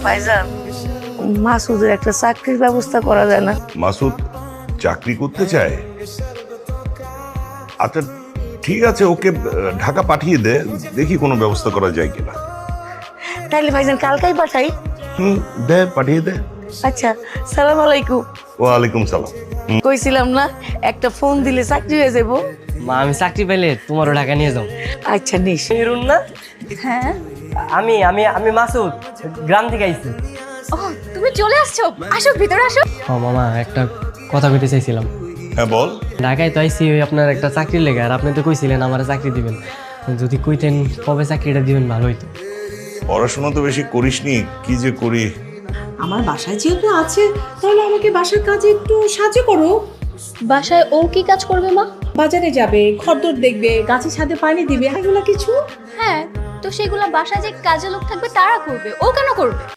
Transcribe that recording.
ভাইজান, মাসুদের একটা চাকরির ব্যবস্থা করা যায় না? মাসুদ চাকরি করতে চায়? আচ্ছা ঠিক আছে, ওকে ঢাকা পাঠিয়ে দে, দেখি কোনো ব্যবস্থা করা যায় কিনা। তাইলে ভাইজান কালকেই পাঠাই? দে, পাঠিয়ে দে। আচ্ছা, সালাম আলাইকুম। ওয়ালাইকুম সালাম। কইছিলাম না একটা ফোন দিলে চাকরি হয়ে যাবো? মা, আমি চাকরি পেলে তোমারও ঢাকা নিয়ে যাও। আচ্ছা নিস। হিরুন না? হ্যাঁ। আমি আমি আমি মাসুদ, গ্রাম থেকে আইছি। ও, তুমি চলে আসছো? আসো, ভিতরে আসো। ও মামা, একটা কথা কইতে চাইছিলাম। হ্যাঁ বল। ঢাকায় তো আইছি ওই আপনার একটা চাকরির লেগে, আর আপনি তো কইছিলেন আমার চাকরি দিবেন। যদি কইতেন কবে চাকরিটা দিবেন ভালো হইতো। পড়াশোনা তো বেশি করিসনি, কি যে করি। আমার বাসায় যেহেতু আছে, তাহলে আমাকে বাসার কাজে একটু সাহায্য করো। বাসায় ও কি কাজ করবে মা? বাজারে যাবে, খদ্দর দেখবে, গাছে ছাদে পানি দিবে, এগুলো কিছু। হ্যাঁ, তো সেগুলো বাসায় যে কাজে লোক থাকবে তারা করবে, ও কেন করবে?